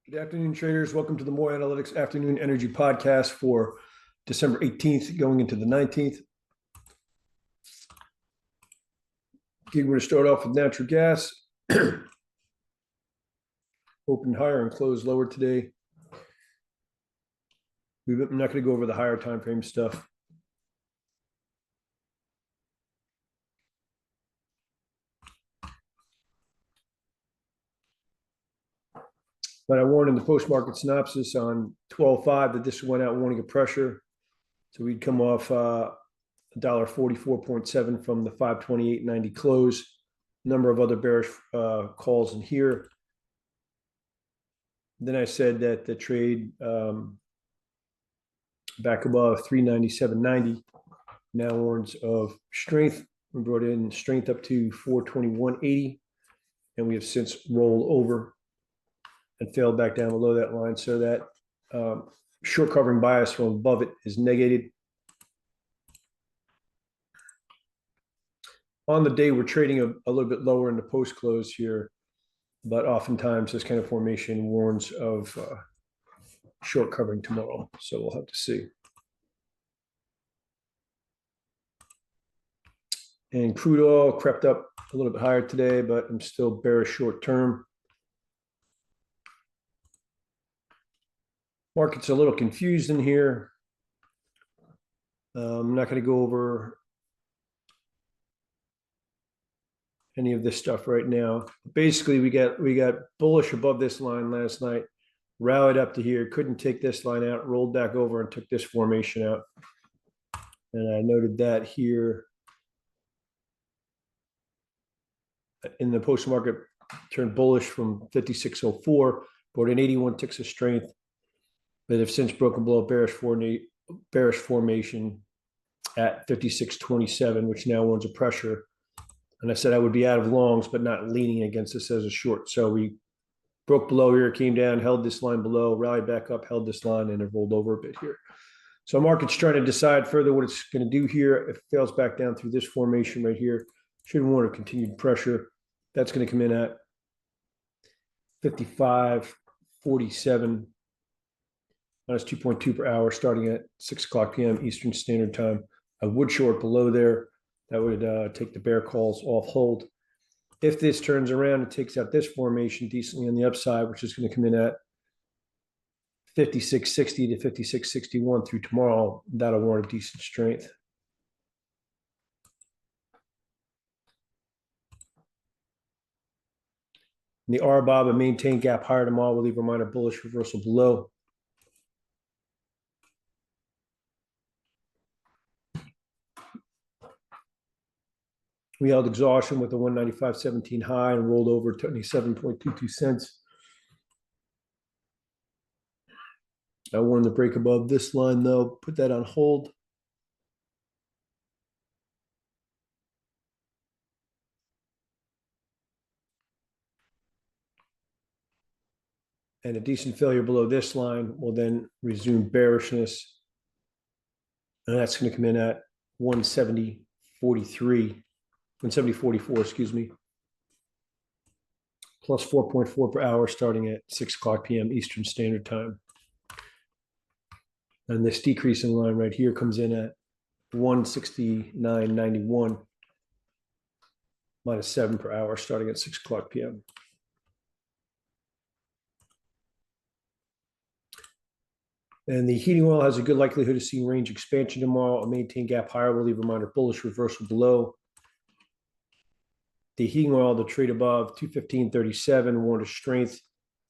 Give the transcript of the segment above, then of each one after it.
Good afternoon, traders. Welcome to the More Analytics Afternoon Energy Podcast for December 18th, going into the 19th. We're going to start off with natural gas. Opened higher and closed lower today. I'm not going to go over the higher time frame stuff. But I warned in the post-market synopsis on 12/5 that this went out warning of pressure. So we'd come off $1.44.7 from the 528.90 close. Number of other bearish calls in here. Then I said that the trade back above 397.90 now warns of strength. We brought in strength up to 421.80, and we have since rolled over and failed back down below that line. So that short covering bias from above it is negated. On the day, we're trading a little bit lower in the post close here, but oftentimes this kind of formation warns of short covering tomorrow. So we'll have to see. And crude oil crept up a little bit higher today, but I'm still bearish short term. Market's a little confused in here. I'm not going to go over any of this stuff right now. Basically, we got bullish above this line last night, rallied up to here, couldn't take this line out, rolled back over and took this formation out. And I noted that here in the post market, turned bullish from 56.04, brought in 81 ticks of strength, but have since broken below bearish formation at 56.27, which now warns a pressure. And I said I would be out of longs, but not leaning against this as a short. So we broke below here, came down, held this line below, rallied back up, held this line, and it rolled over a bit here. So market's trying to decide further what it's going to do here. If it fails back down through this formation right here, should warrant a continued pressure. That's going to come in at 55.47 minus 2.2 per hour, starting at 6 o'clock p.m. Eastern Standard Time. I would short below there. That would take the bear calls off hold. If this turns around, it takes out this formation decently on the upside, which is going to come in at 56.60 to 56.61 through tomorrow. That'll warrant a decent strength. And the RBOB, a maintain gap higher tomorrow, will leave a minor bullish reversal below. We held exhaustion with a 195.17 high and rolled over 27.22 cents. I warned the break above this line, though. Put that on hold. And a decent failure below this line will then resume bearishness. And that's going to come in at 170.43. 170.44, excuse me, plus 4.4 per hour starting at 6 o'clock p.m. Eastern Standard Time. And this decreasing line right here comes in at 169.91 minus 7 per hour starting at 6 o'clock p.m. And the heating oil has a good likelihood of seeing range expansion tomorrow. A maintain gap higher will leave a minor bullish reversal below. The heating oil, the trade above 215.37, warned of strength.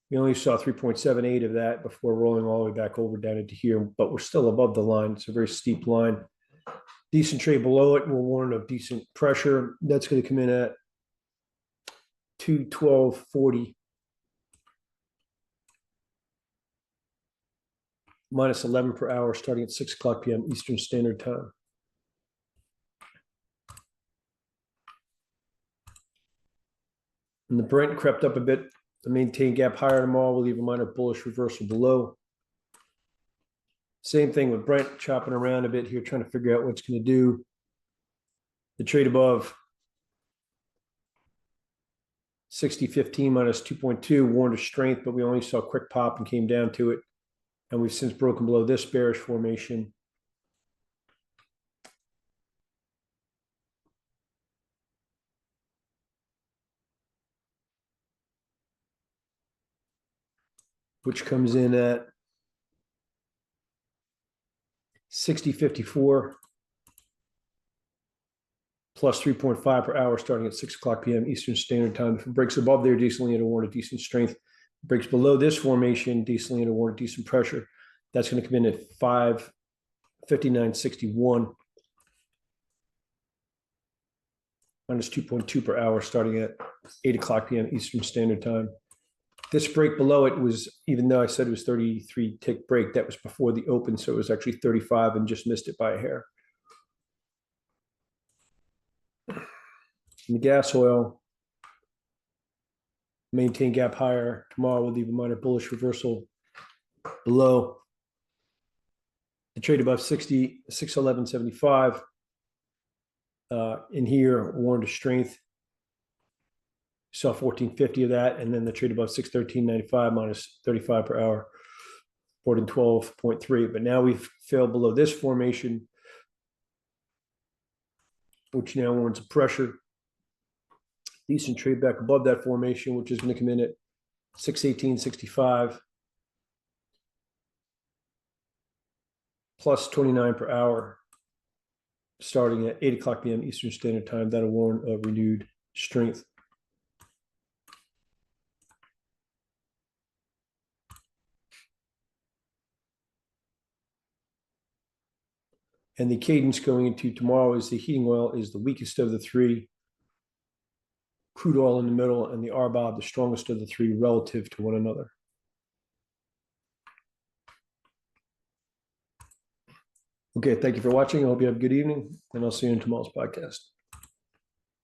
We only saw 3.78 of that before rolling all the way back over down into here, but we're still above the line. It's a very steep line. Decent trade below it will warn of decent pressure. That's going to come in at 212.40 minus 11 per hour starting at 6 o'clock p.m. Eastern Standard Time. And the Brent crept up a bit. The maintain gap higher tomorrow will leave a minor bullish reversal below. Same thing with Brent, chopping around a bit here, trying to figure out what it's going to do. The trade above 60.15 minus 2.2 warned of strength, but we only saw a quick pop and came down to it. And we've since broken below this bearish formation. Which comes in at 60.54 plus 3.5 per hour starting at 6 o'clock p.m. Eastern Standard Time. If it breaks above there, decently in a warrant of decent strength. Breaks below this formation, decently in a warrant of decent pressure. That's going to come in at 5:59.61 minus 2.2 per hour starting at 8 o'clock p.m. Eastern Standard Time. This break below it was, even though I said it was 33 tick break, that was before the open, so it was actually 35 and just missed it by a hair. In the gas oil, maintain gap higher. Tomorrow we'll leave a minor bullish reversal below. The trade above 60, 611.75. In here, warned of strength. Saw 1450 of that, and then the trade above 613.95 minus 35 per hour, 412.3. But now we've failed below this formation, which now warrants a pressure. Decent trade back above that formation, which is going to come in at 618.65 plus 29 per hour, starting at 8 o'clock p.m. Eastern Standard Time. That'll warrant a renewed strength. And the cadence going into tomorrow is the heating oil is the weakest of the three. Crude oil in the middle, and the RBOB the strongest of the three relative to one another. Okay, thank you for watching. I hope you have a good evening, and I'll see you in tomorrow's podcast.